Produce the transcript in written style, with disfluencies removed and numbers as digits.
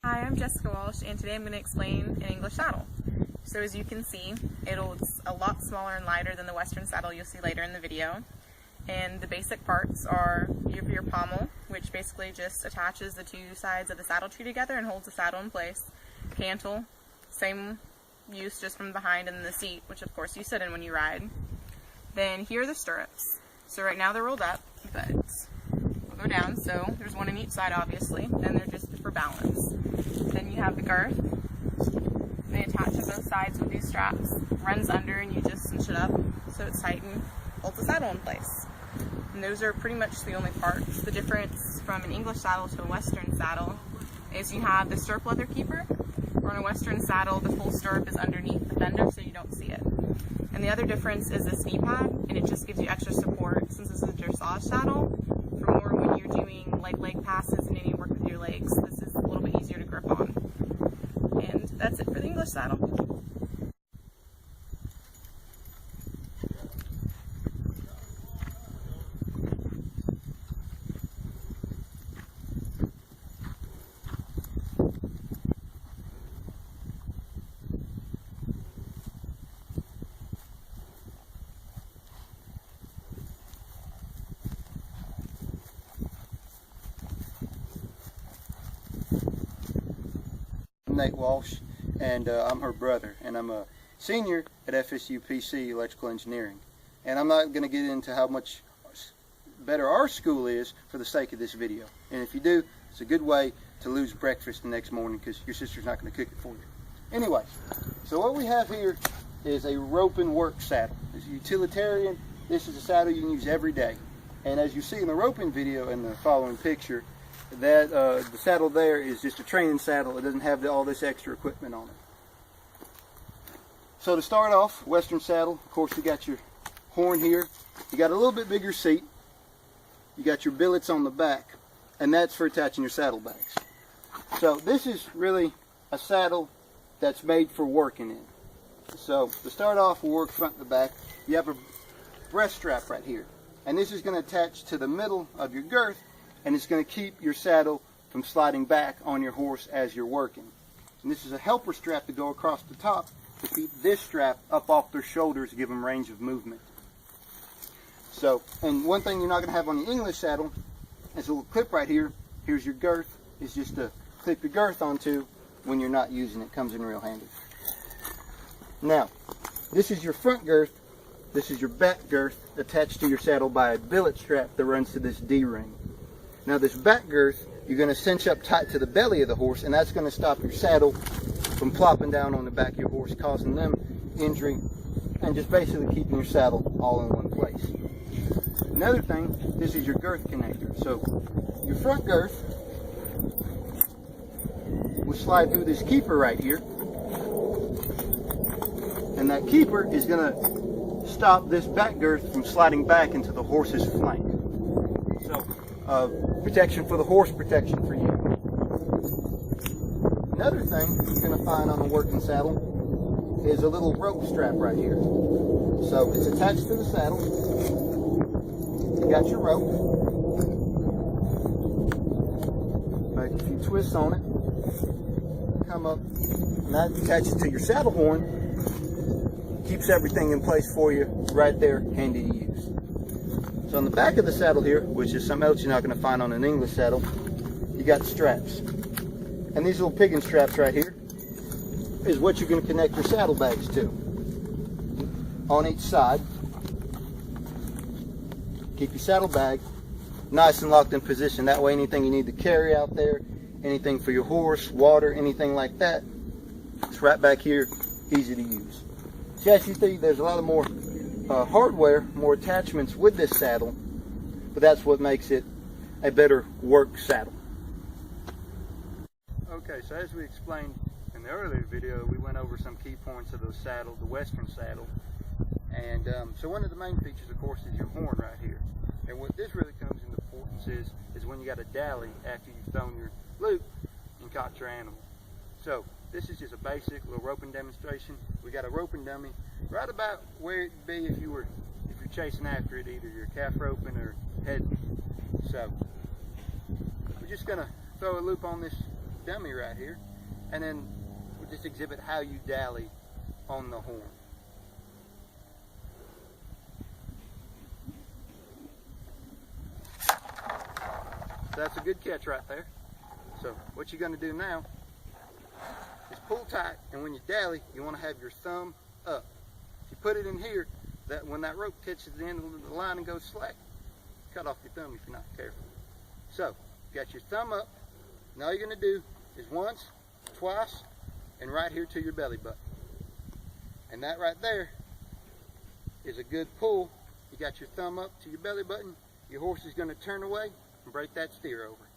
Hi, I'm Jessica Walsh, and today I'm going to explain an English saddle. So as you can see, it's a lot smaller and lighter than the Western saddle you'll see later in the video. And the basic parts are your pommel, which basically just attaches the two sides of the saddle tree together and holds the saddle in place. Cantle, same use just from behind, and then the seat, which of course you sit in when you ride. Then here are the stirrups. So right now they're rolled up, but we'll go down. So there's one on each side, obviously, and they're just for balance. Then you have the girth. They attach to both sides with these straps. Runs under and you just cinch it up so it's tight and holds the saddle in place. And those are pretty much the only parts. The difference from an English saddle to a Western saddle is you have the stirrup leather keeper, or in a Western saddle the full stirrup is underneath the fender so you don't see it. And the other difference is this knee pad, and it just gives you extra support since this is a dressage saddle. For more when you're doing like leg passes and any work with your legs, this is a little bit easier to grip on. And that's it for the English saddle. I'm Nate Walsh, and I'm her brother, and I'm a senior at FSU PC Electrical Engineering. And I'm not going to get into how much better our school is for the sake of this video. And if you do, it's a good way to lose breakfast the next morning because your sister's not going to cook it for you. Anyway, so what we have here is a rope and work saddle. It's utilitarian. This is a saddle you can use every day. And as you see in the roping video in the following picture, that the saddle there is just a training saddle. It doesn't have all this extra equipment on it. So to start off, Western saddle, of course you got your horn here. You got a little bit bigger seat. You got your billets on the back, and that's for attaching your saddlebags. So this is really a saddle that's made for working in. So to start off, we'll work front to back. You have a breast strap right here, and this is going to attach to the middle of your girth, and it's going to keep your saddle from sliding back on your horse as you're working. And this is a helper strap to go across the top to keep this strap up off their shoulders to give them range of movement. So, and one thing you're not going to have on the English saddle is a little clip right here. Here's your girth. It's just to clip your girth onto when you're not using it. Comes in real handy. Now, this is your front girth. This is your back girth attached to your saddle by a billet strap that runs to this D-ring. Now this back girth, you're going to cinch up tight to the belly of the horse, and that's going to stop your saddle from plopping down on the back of your horse, causing them injury, and just basically keeping your saddle all in one place. Another thing, this is your girth connector. So your front girth will slide through this keeper right here, and that keeper is going to stop this back girth from sliding back into the horse's flank. So protection for the horse, protection for you. Another thing you're going to find on a working saddle is a little rope strap right here. So it's attached to the saddle. You got your rope. Make a few twists on it. Come up, and that attaches to your saddle horn. Keeps everything in place for you right there, handy to use. So on the back of the saddle here, which is something else you're not going to find on an English saddle, you got straps. And these little piggin straps right here is what you're going to connect your saddlebags to. On each side. Keep your saddlebag nice and locked in position. That way anything you need to carry out there, anything for your horse, water, anything like that, it's right back here, easy to use. So as you see, there's a lot of more hardware, more attachments with this saddle, but that's what makes it a better work saddle. Okay, so as we explained in the earlier video, we went over some key points of the saddle, the Western saddle, and so one of the main features, of course, is your horn right here. And what this really comes into importance is when you got a dally after you've thrown your loop and caught your animal. So this is just a basic little roping demonstration. We got a roping dummy right about where it'd be if you're chasing after it, either you're calf roping or heading. So we're just gonna throw a loop on this dummy right here, and then we'll just exhibit how you dally on the horn. So that's a good catch right there. So what you're going to do now is pull tight, and when you dally, you want to have your thumb up. If you put it in here, that when that rope catches the end of the line and goes slack, cut off your thumb if you're not careful. So you got your thumb up, and all you're going to do is once, twice, and right here to your belly button. And that right there is a good pull. You got your thumb up to your belly button, your horse is going to turn away and break that steer over.